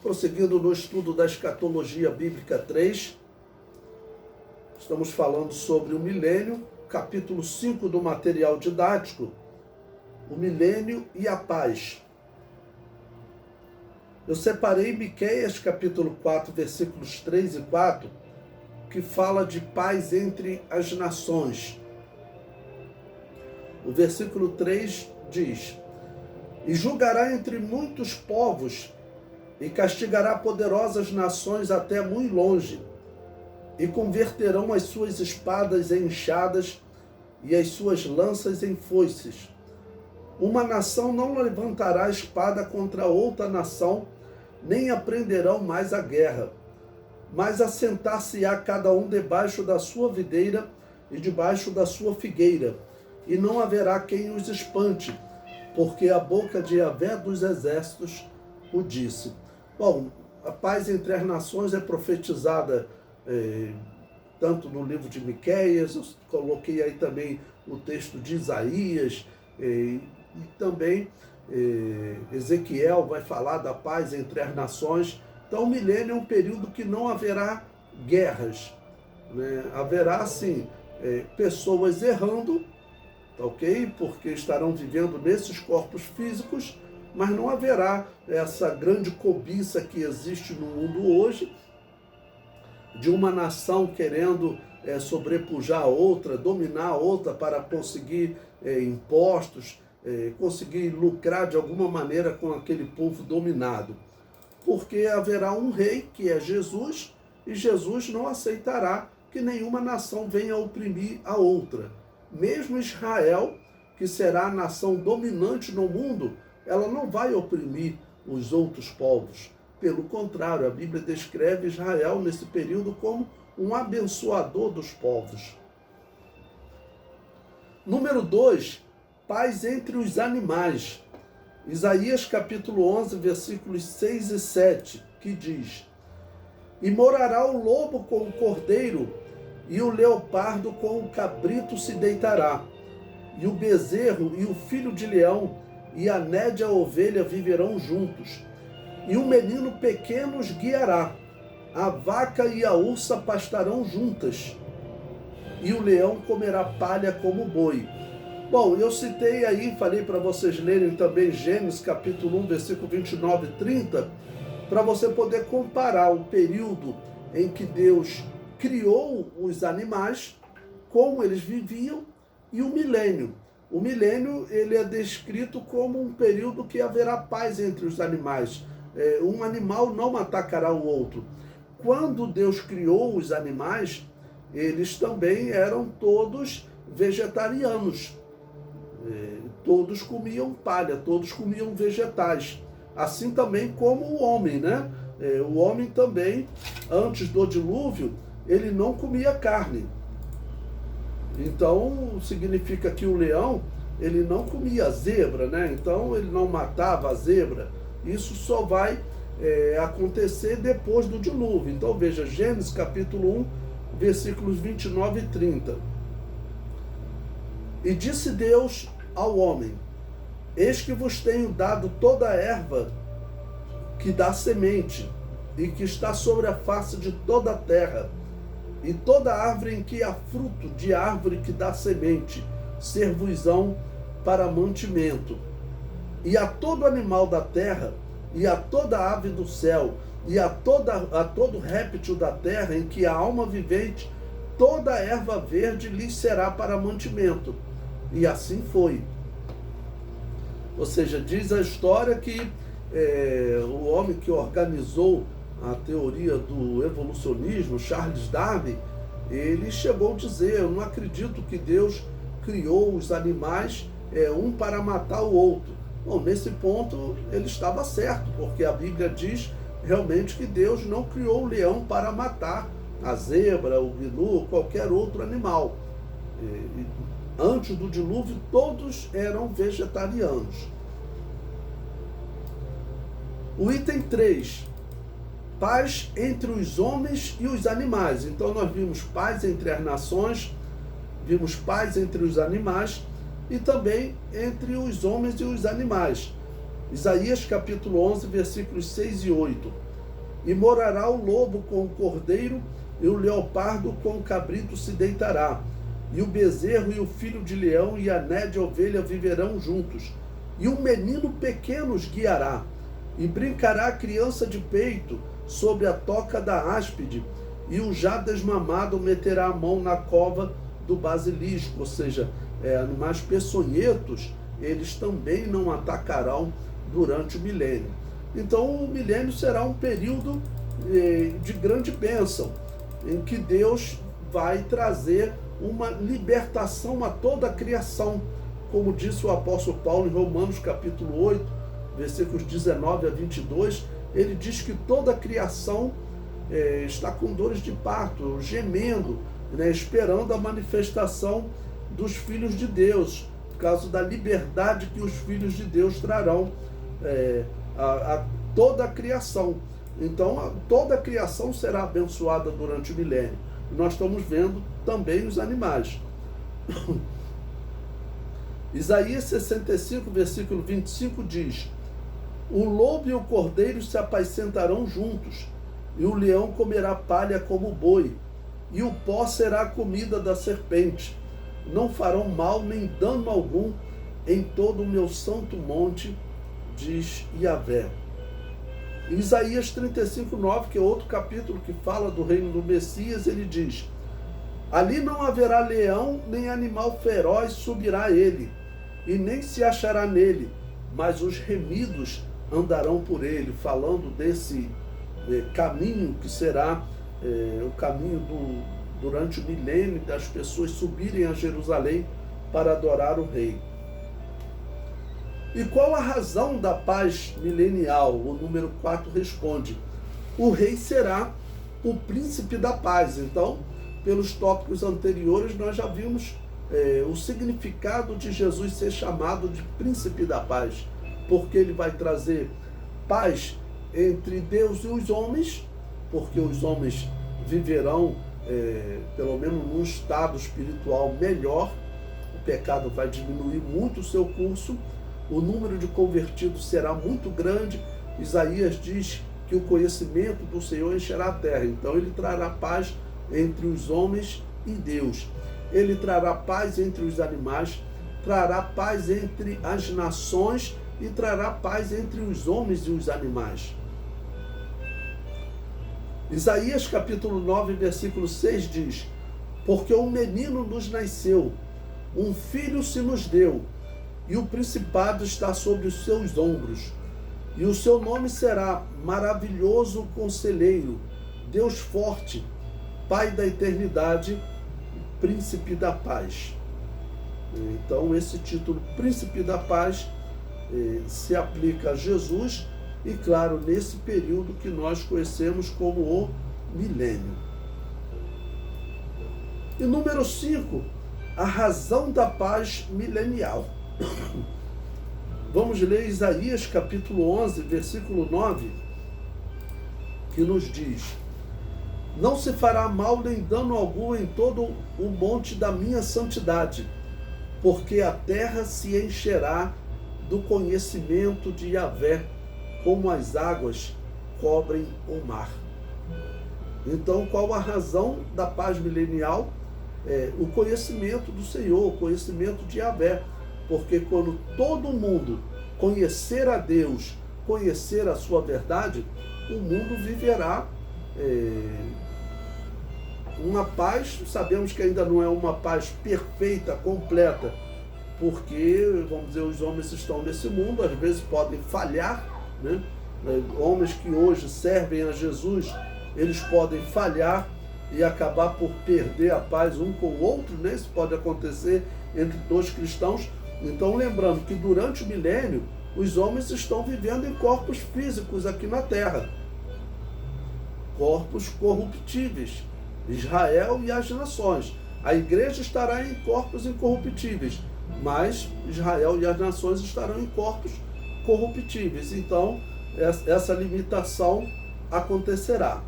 Prosseguindo no estudo da Escatologia Bíblica 3, estamos falando sobre o milênio, capítulo 5 do material didático, o milênio e a paz. Eu separei Miqueias, capítulo 4, versículos 3 e 4, que fala de paz entre as nações. O versículo 3 diz: E julgará entre muitos povos, e castigará poderosas nações até muito longe, e converterão as suas espadas em enxadas e as suas lanças em foices. Uma nação não levantará espada contra outra nação, nem aprenderão mais a guerra, mas assentar-se-á cada um debaixo da sua videira e debaixo da sua figueira, e não haverá quem os espante, porque a boca de Yahvé dos exércitos o disse. Bom, a paz entre as nações é profetizada tanto no livro de Miqueias, eu coloquei aí também o texto de Isaías, e também Ezequiel vai falar da paz entre as nações. Então o milênio é um período que não haverá guerras, né? Haverá sim pessoas errando, ok? Porque estarão vivendo nesses corpos físicos, mas não haverá essa grande cobiça que existe no mundo hoje, de uma nação querendo sobrepujar a outra, dominar a outra para conseguir impostos, conseguir lucrar de alguma maneira com aquele povo dominado. Porque haverá um rei, que é Jesus, e Jesus não aceitará que nenhuma nação venha oprimir a outra. Mesmo Israel, que será a nação dominante no mundo, ela não vai oprimir os outros povos. Pelo contrário, a Bíblia descreve Israel nesse período como um abençoador dos povos. Número 2, paz entre os animais. Isaías capítulo 11, versículos 6 e 7, que diz: E morará o lobo com o cordeiro, e o leopardo com o cabrito se deitará, e o bezerro e o filho de leão e a nédia ovelha viverão juntos, e o menino pequeno os guiará, a vaca e a ursa pastarão juntas, e o leão comerá palha como boi. Bom, eu citei aí, falei para vocês lerem também Gênesis capítulo 1, versículo 29 e 30, para você poder comparar o período em que Deus criou os animais, como eles viviam, e o milênio. O milênio, ele é descrito como um período que haverá paz entre os animais. Um animal não atacará o outro. Quando Deus criou os animais, eles também eram todos vegetarianos. Todos comiam palha, todos comiam vegetais. Assim também como o homem, né? O homem também, antes do dilúvio, ele não comia carne. Então, significa que o leão, ele não comia zebra, né? Então, ele não matava a zebra. Isso só vai acontecer depois do dilúvio. Então, veja, Gênesis capítulo 1, versículos 29 e 30. E disse Deus ao homem: Eis que vos tenho dado toda a erva que dá semente, e que está sobre a face de toda a terra, e toda árvore em que há fruto de árvore que dá semente, ser-vos-ão para mantimento. E a todo animal da terra, e a toda ave do céu, e a todo réptil da terra em que há alma vivente, toda erva verde lhes será para mantimento. E assim foi. Ou seja, diz a história que o homem que organizou a teoria do evolucionismo, Charles Darwin, ele chegou a dizer: eu não acredito que Deus criou os animais um para matar o outro. Bom, nesse ponto ele estava certo, porque a Bíblia diz realmente que Deus não criou o leão para matar a zebra, o gnu, qualquer outro animal. Antes do dilúvio, todos eram vegetarianos. O item 3, paz entre os homens e os animais. Então nós vimos paz entre as nações, vimos paz entre os animais e também entre os homens e os animais. Isaías capítulo 11, versículos 6 e 8. E morará o lobo com o cordeiro, e o leopardo com o cabrito se deitará. E o bezerro e o filho de leão e a né de ovelha viverão juntos. E um menino pequeno os guiará. E brincará a criança de peito sobre a toca da áspide. E o já desmamado meterá a mão na cova do basilisco. Ou seja, animais peçonhentos, eles também não atacarão durante o milênio. Então o milênio será um período de grande bênção, em que Deus vai trazer uma libertação a toda a criação, como disse o apóstolo Paulo em Romanos capítulo 8, versículos 19 a 22, ele diz que toda a criação está com dores de parto, gemendo, esperando a manifestação dos filhos de Deus, por causa da liberdade que os filhos de Deus trarão a toda a criação. Então, toda a criação será abençoada durante o milênio. E nós estamos vendo também os animais. Isaías 65, versículo 25 diz: o lobo e o cordeiro se apacentarão juntos, e o leão comerá palha como o boi, e o pó será a comida da serpente. Não farão mal nem dano algum em todo o meu santo monte, diz Yahvé. Em Isaías 35, 9, que é outro capítulo que fala do reino do Messias, ele diz: ali não haverá leão, nem animal feroz subirá ele, e nem se achará nele, mas os remidos andarão por ele, falando desse caminho que será o caminho durante o milênio, das pessoas subirem a Jerusalém para adorar o rei. E qual a razão da paz milenial? O número 4 responde: o rei será o príncipe da paz. Então, pelos tópicos anteriores, nós já vimos o significado de Jesus ser chamado de príncipe da paz, porque ele vai trazer paz entre Deus e os homens, porque os homens viverão, pelo menos num estado espiritual melhor, o pecado vai diminuir muito o seu curso, o número de convertidos será muito grande. Isaías diz que o conhecimento do Senhor encherá a terra. Então ele trará paz entre os homens e Deus. Ele trará paz entre os animais, trará paz entre as nações e trará paz entre os homens e os animais. Isaías capítulo 9, versículo 6 diz: porque um menino nos nasceu, um filho se nos deu, e o principado está sobre os seus ombros. E o seu nome será Maravilhoso Conselheiro, Deus Forte, Pai da Eternidade, Príncipe da Paz. Então, esse título, Príncipe da Paz, se aplica a Jesus e, claro, nesse período que nós conhecemos como o milênio. E número 5, a razão da paz milenial. Vamos ler Isaías capítulo 11, versículo 9, que nos diz: não se fará mal nem dano algum em todo o monte da minha santidade, porque a terra se encherá do conhecimento de Yahvé, como as águas cobrem o mar. Então, qual a razão da paz milenial? O conhecimento do Senhor, o conhecimento de Yahvé. Porque quando todo mundo conhecer a Deus, conhecer a sua verdade, o mundo viverá uma paz. Sabemos que ainda não é uma paz perfeita, completa, porque, vamos dizer, os homens estão nesse mundo, às vezes podem falhar, né? Homens que hoje servem a Jesus, eles podem falhar e acabar por perder a paz um com o outro, né? Isso pode acontecer entre dois cristãos. Então, lembrando que durante o milênio, os homens estão vivendo em corpos físicos aqui na Terra. Corpos corruptíveis. Israel e as nações. A igreja estará em corpos incorruptíveis, mas Israel e as nações estarão em corpos corruptíveis. Então, essa limitação acontecerá.